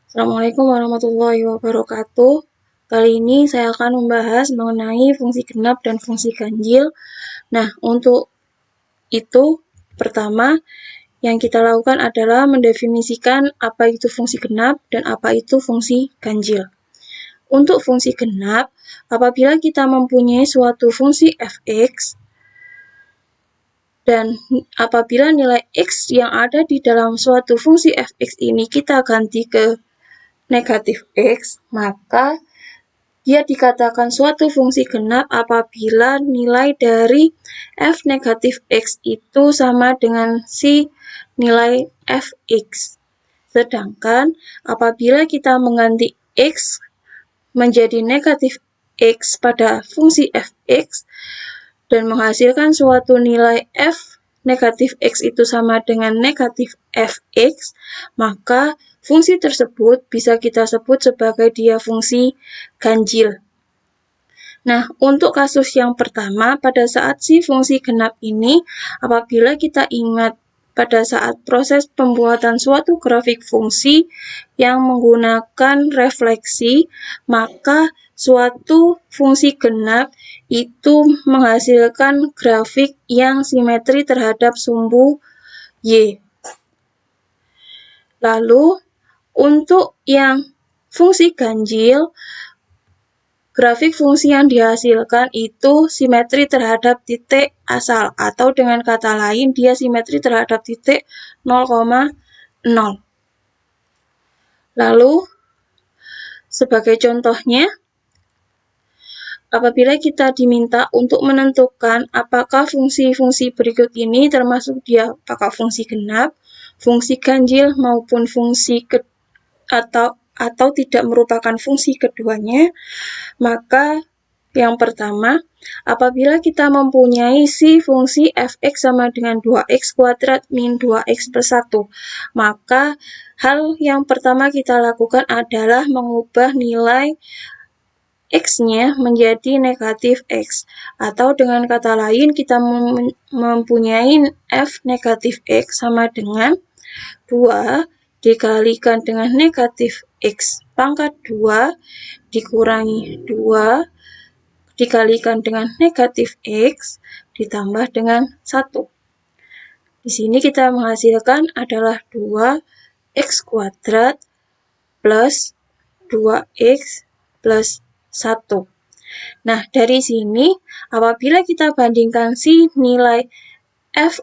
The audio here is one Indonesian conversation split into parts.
Assalamualaikum warahmatullahi wabarakatuh. Kali ini saya akan membahas mengenai fungsi genap dan fungsi ganjil. Nah, untuk itu, pertama yang kita lakukan adalah mendefinisikan apa itu fungsi genap dan apa itu fungsi ganjil. Untuk fungsi genap, apabila kita mempunyai suatu fungsi f(x) dan apabila nilai x yang ada di dalam suatu fungsi f(x) ini kita ganti ke negatif x, maka dia dikatakan suatu fungsi genap apabila nilai dari f negatif x itu sama dengan si nilai fx. Sedangkan apabila kita mengganti x menjadi negatif x pada fungsi fx dan menghasilkan suatu nilai f negatif x itu sama dengan negatif fx, maka fungsi tersebut bisa kita sebut sebagai dia fungsi ganjil. Nah, untuk kasus yang pertama, pada saat si fungsi genap ini, apabila kita ingat pada saat proses pembuatan suatu grafik fungsi yang menggunakan refleksi, maka suatu fungsi genap itu menghasilkan grafik yang simetri terhadap sumbu Y. Lalu, untuk yang fungsi ganjil, grafik fungsi yang dihasilkan itu simetri terhadap titik asal, atau dengan kata lain, dia simetri terhadap titik 0,0. Lalu, sebagai contohnya, apabila kita diminta untuk menentukan apakah fungsi-fungsi berikut ini termasuk dia apakah fungsi genap, fungsi ganjil maupun fungsi atau tidak merupakan fungsi keduanya, maka yang pertama, apabila kita mempunyai si fungsi fx sama dengan 2x kuadrat min 2x plus 1, maka hal yang pertama kita lakukan adalah mengubah nilai x-nya menjadi negatif x, atau dengan kata lain kita mempunyai f negatif x sama dengan 2 dikalikan dengan negatif x pangkat 2 dikurangi 2 dikalikan dengan negatif x ditambah dengan 1. Di sini kita menghasilkan adalah 2x kuadrat plus 2x plus 1. Nah, dari sini apabila kita bandingkan si nilai f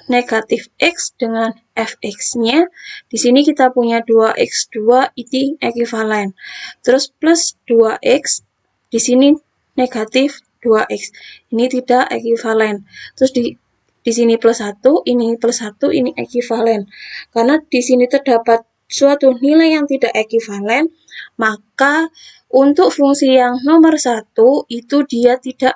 negatif x dengan fx-nya, di sini kita punya 2x2 ini ekuivalen. Terus plus 2x, di sini negatif 2x. Ini tidak ekuivalen. Terus di sini plus 1, ini plus 1, ini ekuivalen. Karena di sini terdapat suatu nilai yang tidak ekuivalen, maka untuk fungsi yang nomor 1 itu dia tidak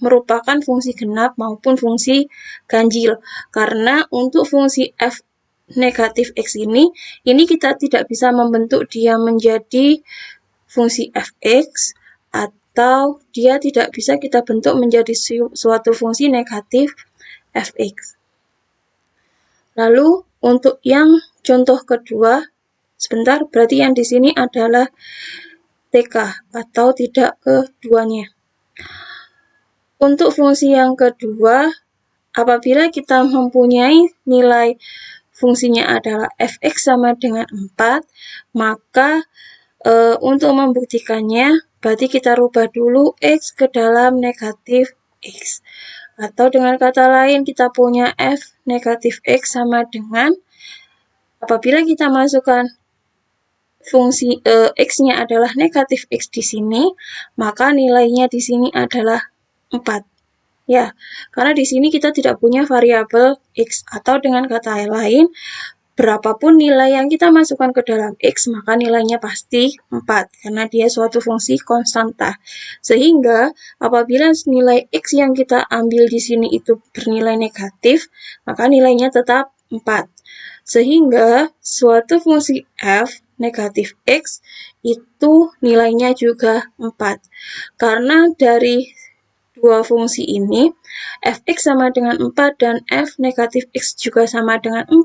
merupakan fungsi genap maupun fungsi ganjil. Karena untuk fungsi f negatif x ini kita tidak bisa membentuk dia menjadi fungsi fx, atau dia tidak bisa kita bentuk menjadi suatu fungsi negatif fx. Lalu untuk yang contoh kedua, sebentar, berarti yang di sini adalah TK atau tidak keduanya. Untuk fungsi yang kedua, apabila kita mempunyai nilai fungsinya adalah fx sama dengan 4, maka untuk membuktikannya, berarti kita rubah dulu x ke dalam negatif x. Atau dengan kata lain, kita punya f negatif x sama dengan, apabila kita masukkan fungsi x-nya adalah negatif x di sini, maka nilainya di sini adalah 4. Ya, karena di sini kita tidak punya variabel x, atau dengan kata lain, berapapun nilai yang kita masukkan ke dalam x, maka nilainya pasti 4, karena dia suatu fungsi konstanta. Sehingga apabila nilai x yang kita ambil di sini itu bernilai negatif, maka nilainya tetap 4. Sehingga suatu fungsi f negatif x itu nilainya juga 4. Karena dari dua fungsi ini, fx sama dengan 4 dan f negatif x juga sama dengan 4,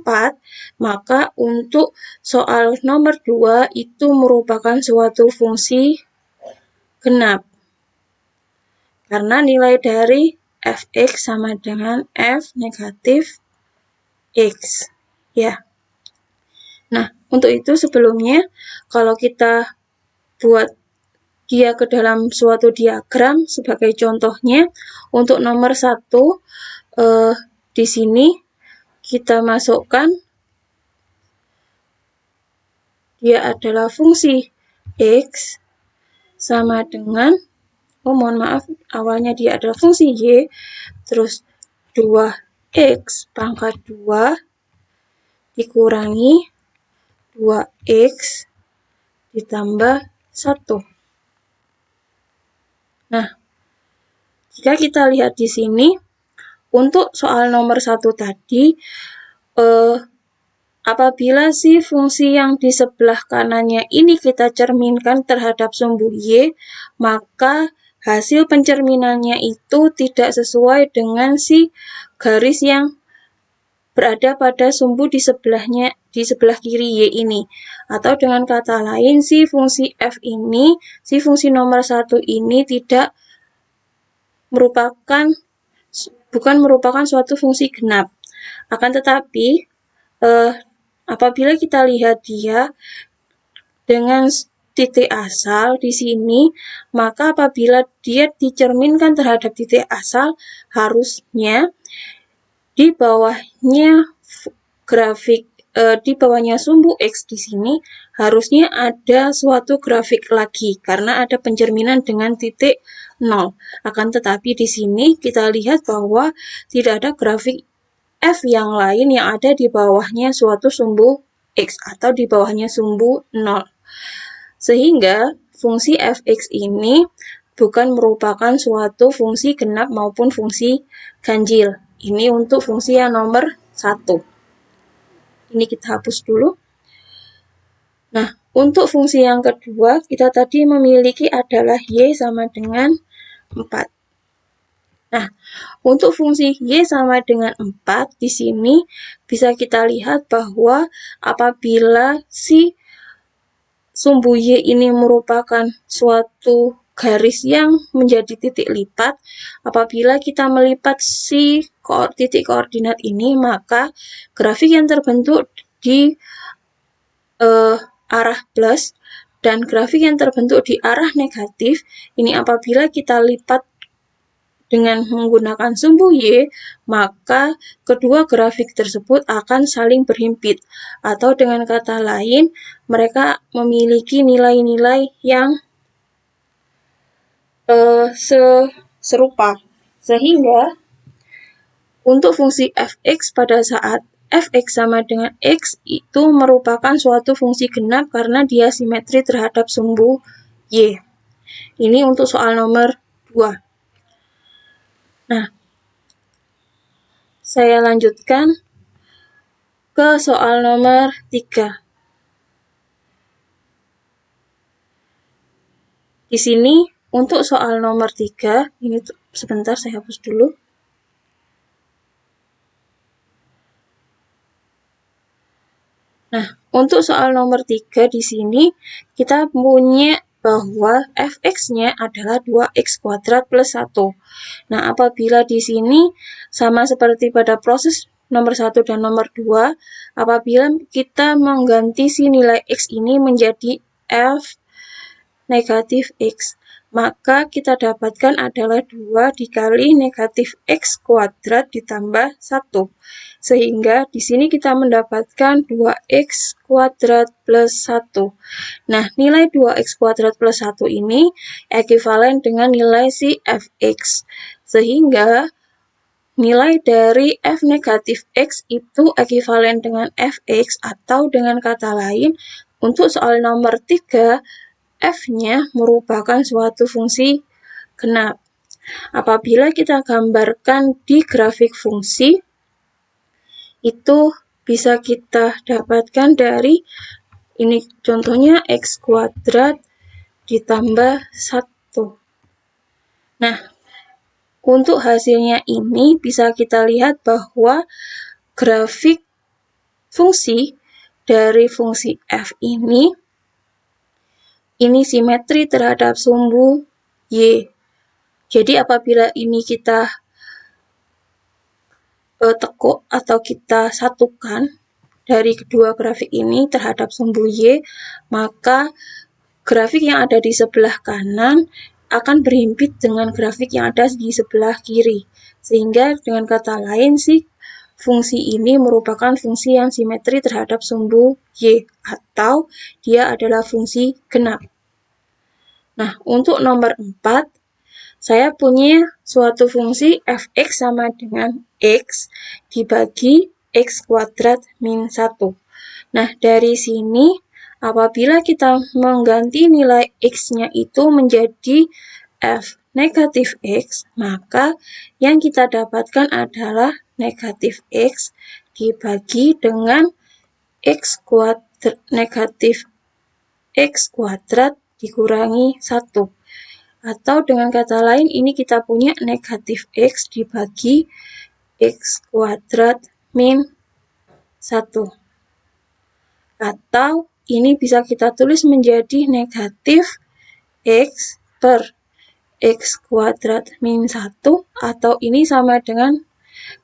maka untuk soal nomor 2 itu merupakan suatu fungsi genap. Karena nilai dari fx sama dengan f negatif x. Ya. Nah, untuk itu sebelumnya kalau kita buat dia ke dalam suatu diagram sebagai contohnya, untuk nomor 1 di sini kita masukkan dia adalah fungsi x sama dengan, mohon maaf, awalnya dia adalah fungsi y, terus 2x pangkat 2 dikurangi 2x ditambah 1. Nah, jika kita lihat di sini, untuk soal nomor 1 tadi, apabila si fungsi yang di sebelah kanannya ini kita cerminkan terhadap sumbu y, maka hasil pencerminannya itu tidak sesuai dengan si garis yang berada pada sumbu di sebelahnya, di sebelah kiri y ini. Atau dengan kata lain, si fungsi f ini, si fungsi nomor 1 ini bukan merupakan suatu fungsi genap. Akan tetapi, apabila kita lihat dia dengan titik asal di sini, maka apabila dia dicerminkan terhadap titik asal, harusnya di bawahnya grafik di bawahnya sumbu X di sini harusnya ada suatu grafik lagi karena ada pencerminan dengan titik 0. Akan tetapi di sini kita lihat bahwa tidak ada grafik F yang lain yang ada di bawahnya suatu sumbu X atau di bawahnya sumbu 0. Sehingga fungsi fx ini bukan merupakan suatu fungsi genap maupun fungsi ganjil. Ini untuk fungsi yang nomor 1. Ini kita hapus dulu. Nah, untuk fungsi yang kedua, kita tadi memiliki adalah y sama dengan 4. Nah, untuk fungsi y sama dengan 4, di sini bisa kita lihat bahwa apabila si sumbu y ini merupakan suatu garis yang menjadi titik lipat, apabila kita melipat si titik koordinat ini, maka grafik yang terbentuk di arah plus dan grafik yang terbentuk di arah negatif, ini apabila kita lipat dengan menggunakan sumbu y, maka kedua grafik tersebut akan saling berhimpit. Atau dengan kata lain, mereka memiliki nilai-nilai yang serupa. Sehingga untuk fungsi fx pada saat fx sama dengan x itu merupakan suatu fungsi genap karena dia simetri terhadap sumbu y. Ini untuk soal nomor 2. Nah, saya lanjutkan ke soal nomor 3. Di sini untuk soal nomor 3, ini sebentar saya hapus dulu. Nah, untuk soal nomor 3 di sini kita punya bahwa fx-nya adalah 2x kuadrat plus 1. Nah, apabila di sini sama seperti pada proses nomor 1 dan nomor 2, apabila kita mengganti si nilai x ini menjadi f negatif x, maka kita dapatkan adalah 2 dikali negatif x kuadrat ditambah 1. Sehingga di sini kita mendapatkan 2x kuadrat plus 1. Nah, nilai 2x kuadrat plus 1 ini ekivalen dengan nilai si fx. Sehingga nilai dari f negatif x itu ekivalen dengan fx, atau dengan kata lain, untuk soal nomor 3, f-nya merupakan suatu fungsi genap. Apabila kita gambarkan di grafik fungsi, itu bisa kita dapatkan dari, ini contohnya x kuadrat ditambah 1. Nah, Untuk hasilnya ini bisa kita lihat bahwa grafik fungsi dari fungsi f ini simetri terhadap sumbu y. Jadi apabila ini kita tekuk atau kita satukan dari kedua grafik ini terhadap sumbu y, maka grafik yang ada di sebelah kanan akan berhimpit dengan grafik yang ada di sebelah kiri. Sehingga dengan kata lain fungsi ini merupakan fungsi yang simetri terhadap sumbu y, atau dia adalah fungsi genap. Nah, untuk nomor 4, saya punya suatu fungsi fx sama dengan x dibagi x kuadrat min 1. Nah, dari sini apabila kita mengganti nilai x-nya itu menjadi f negatif x, maka yang kita dapatkan adalah negatif x dibagi dengan x kuadrat negatif x kuadrat dikurangi 1. Atau dengan kata lain, ini kita punya negatif x dibagi x kuadrat min 1. Atau ini bisa kita tulis menjadi negatif x per x kuadrat min 1, atau ini sama dengan,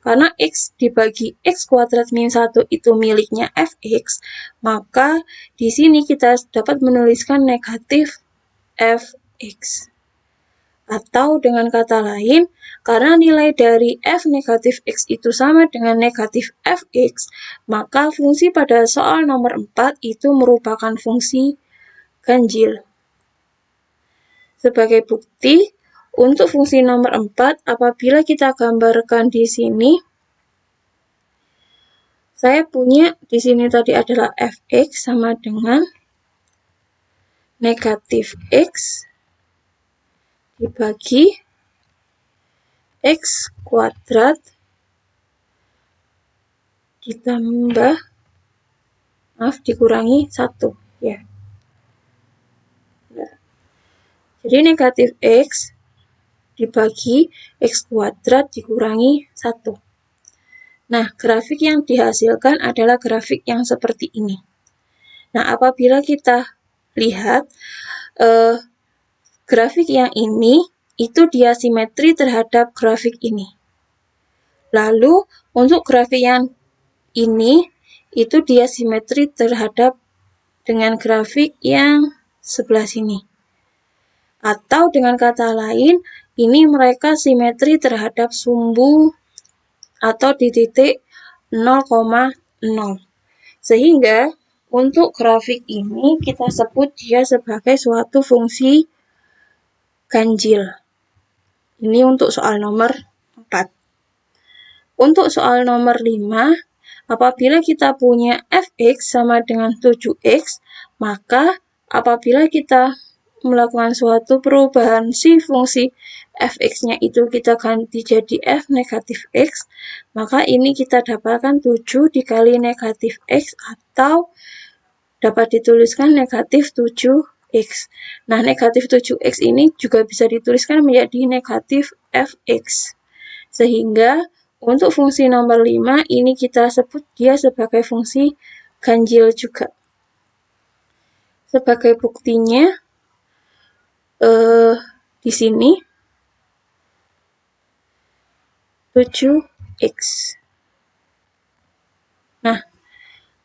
karena x dibagi x kuadrat min 1 itu miliknya fx, maka di sini kita dapat menuliskan negatif fx. Atau dengan kata lain, karena nilai dari f negatif x itu sama dengan negatif fx, maka fungsi pada soal nomor 4 itu merupakan fungsi ganjil. Sebagai bukti, untuk fungsi nomor 4, apabila kita gambarkan di sini, saya punya di sini tadi adalah fx sama dengan negatif x dibagi x kuadrat ditambah dikurangi 1 ya. Nah, jadi negatif x dibagi x kuadrat dikurangi 1. Nah, grafik yang dihasilkan adalah grafik yang seperti ini. Nah, apabila kita lihat grafik yang ini itu dia simetri terhadap grafik ini. Lalu untuk grafik yang ini itu dia simetri terhadap dengan grafik yang sebelah sini. Atau dengan kata lain, ini mereka simetri terhadap sumbu atau di titik 0,0. Sehingga untuk grafik ini kita sebut dia sebagai suatu fungsi ganjil. Ini untuk soal nomor 4. Untuk soal nomor 5, apabila kita punya fx sama dengan 7x, maka apabila kita melakukan suatu perubahan fungsi fx-nya itu kita ganti jadi f negatif x, maka ini kita dapatkan 7 dikali negatif x, atau dapat dituliskan negatif 7x. Nah, negatif 7x ini juga bisa dituliskan menjadi negatif fx. Sehingga untuk fungsi nomor 5 ini kita sebut dia sebagai fungsi ganjil juga. Sebagai buktinya, di sini 7x. Nah,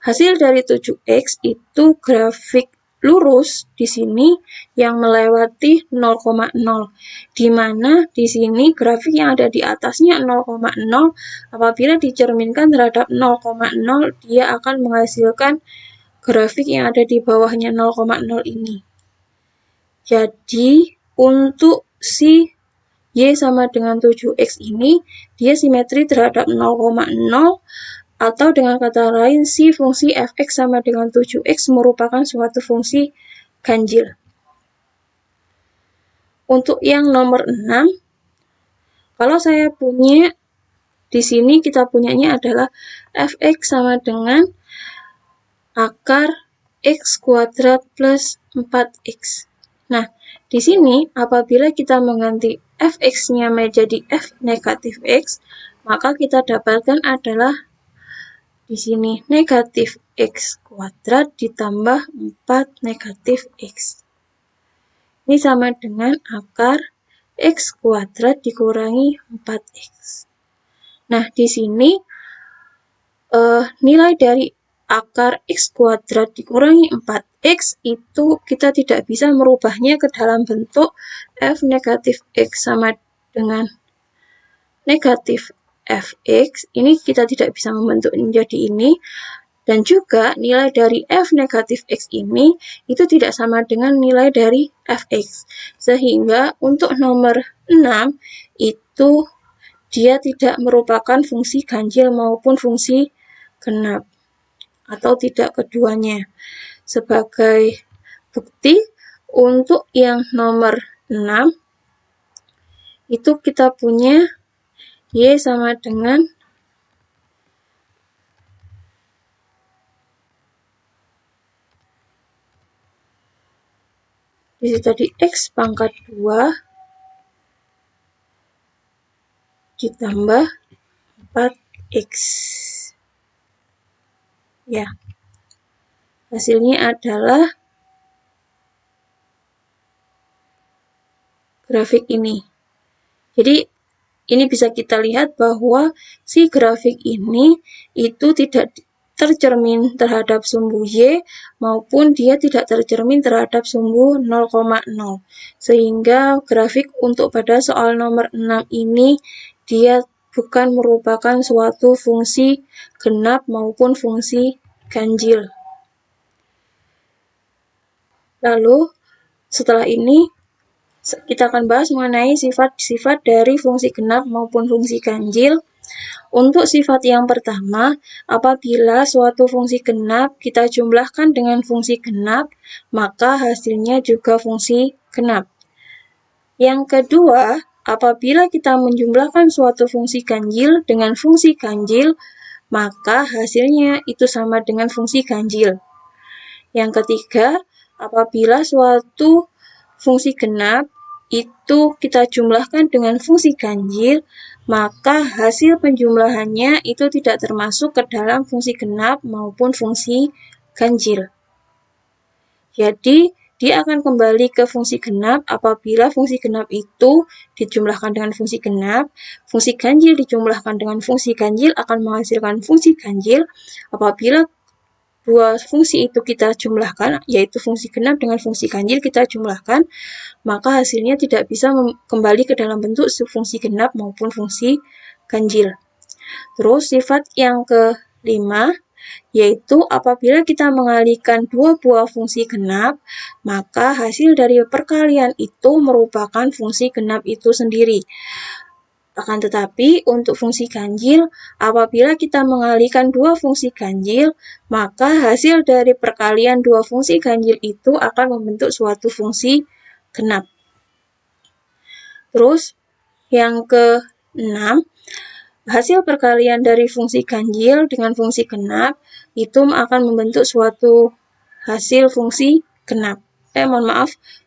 hasil dari 7x itu grafik lurus di sini yang melewati 0,0, di mana di sini grafik yang ada di atasnya 0,0 apabila dicerminkan terhadap 0,0 dia akan menghasilkan grafik yang ada di bawahnya 0,0 ini. Jadi untuk y sama dengan 7x ini dia simetri terhadap 0,0, atau dengan kata lain fungsi fx sama dengan 7x merupakan suatu fungsi ganjil. Untuk yang nomor 6, kalau saya punya di sini kita punyanya adalah fx sama dengan akar x kuadrat plus 4x. Nah, di sini apabila kita mengganti fx-nya menjadi f negatif x, maka kita dapatkan adalah di sini negatif x kuadrat ditambah 4 negatif x. Ini sama dengan akar x kuadrat dikurangi 4x. Nah, di sini nilai dari akar x kuadrat dikurangi 4x itu kita tidak bisa merubahnya ke dalam bentuk f negatif x sama dengan negatif fx. Ini kita tidak bisa membentuk menjadi ini. Dan juga nilai dari f negatif x ini itu tidak sama dengan nilai dari fx. Sehingga untuk nomor 6 itu dia tidak merupakan fungsi ganjil maupun fungsi genap, atau tidak keduanya. Sebagai bukti untuk yang nomor 6 itu kita punya y sama dengan di situ tadi x pangkat 2 ditambah 4x. Ya. Hasilnya adalah grafik ini. Jadi ini bisa kita lihat bahwa si grafik ini itu tidak tercermin terhadap sumbu y maupun dia tidak tercermin terhadap sumbu 0,0. Sehingga grafik untuk pada soal nomor 6 ini dia bukan merupakan suatu fungsi genap maupun fungsi ganjil. Lalu setelah ini kita akan bahas mengenai sifat-sifat dari fungsi genap maupun fungsi ganjil. Untuk sifat yang pertama, apabila suatu fungsi genap kita jumlahkan dengan fungsi genap, maka hasilnya juga fungsi genap. Yang kedua, apabila kita menjumlahkan suatu fungsi ganjil dengan fungsi ganjil, maka hasilnya itu sama dengan fungsi ganjil. Yang ketiga, apabila suatu fungsi genap itu kita jumlahkan dengan fungsi ganjil, maka hasil penjumlahannya itu tidak termasuk ke dalam fungsi genap maupun fungsi ganjil. Jadi, dia akan kembali ke fungsi genap apabila fungsi genap itu dijumlahkan dengan fungsi genap, fungsi ganjil dijumlahkan dengan fungsi ganjil akan menghasilkan fungsi ganjil. Apabila dua fungsi itu kita jumlahkan, yaitu fungsi genap dengan fungsi ganjil kita jumlahkan, maka hasilnya tidak bisa kembali ke dalam bentuk fungsi genap maupun fungsi ganjil. Terus sifat yang kelima, yaitu apabila kita mengalihkan dua buah fungsi genap, maka hasil dari perkalian itu merupakan fungsi genap itu sendiri. Akan tetapi, untuk fungsi ganjil, apabila kita mengalihkan dua fungsi ganjil, maka hasil dari perkalian dua fungsi ganjil itu akan membentuk suatu fungsi genap. Terus, yang ke-6, hasil perkalian dari fungsi ganjil dengan fungsi genap itu akan membentuk suatu hasil fungsi genap.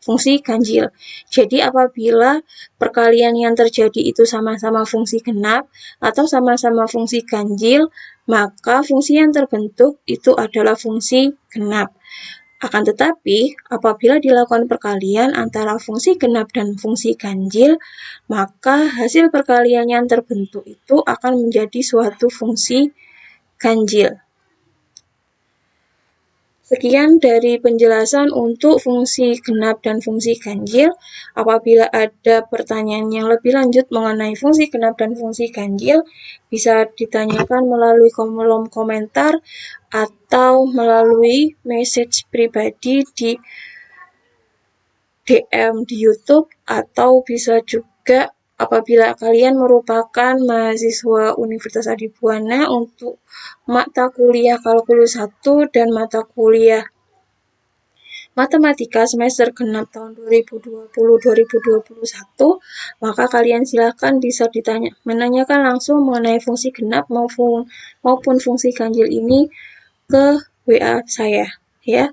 Fungsi ganjil. Jadi apabila perkalian yang terjadi itu sama-sama fungsi genap atau sama-sama fungsi ganjil, maka fungsi yang terbentuk itu adalah fungsi genap. Akan tetapi, apabila dilakukan perkalian antara fungsi genap dan fungsi ganjil, maka hasil perkalian yang terbentuk itu akan menjadi suatu fungsi ganjil. Sekian dari penjelasan untuk fungsi genap dan fungsi ganjil. Apabila ada pertanyaan yang lebih lanjut mengenai fungsi genap dan fungsi ganjil, bisa ditanyakan melalui kolom komentar atau melalui message pribadi di DM di YouTube, atau bisa juga apabila kalian merupakan mahasiswa Universitas Adibuana untuk mata kuliah kalkulus 1 dan mata kuliah matematika semester genap tahun 2020-2021, maka kalian silakan bisa menanyakan langsung mengenai fungsi genap maupun fungsi ganjil ini ke WA saya, ya.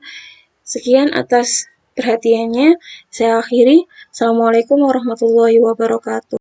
Sekian atas perhatiannya. Saya akhiri. Assalamualaikum warahmatullahi wabarakatuh.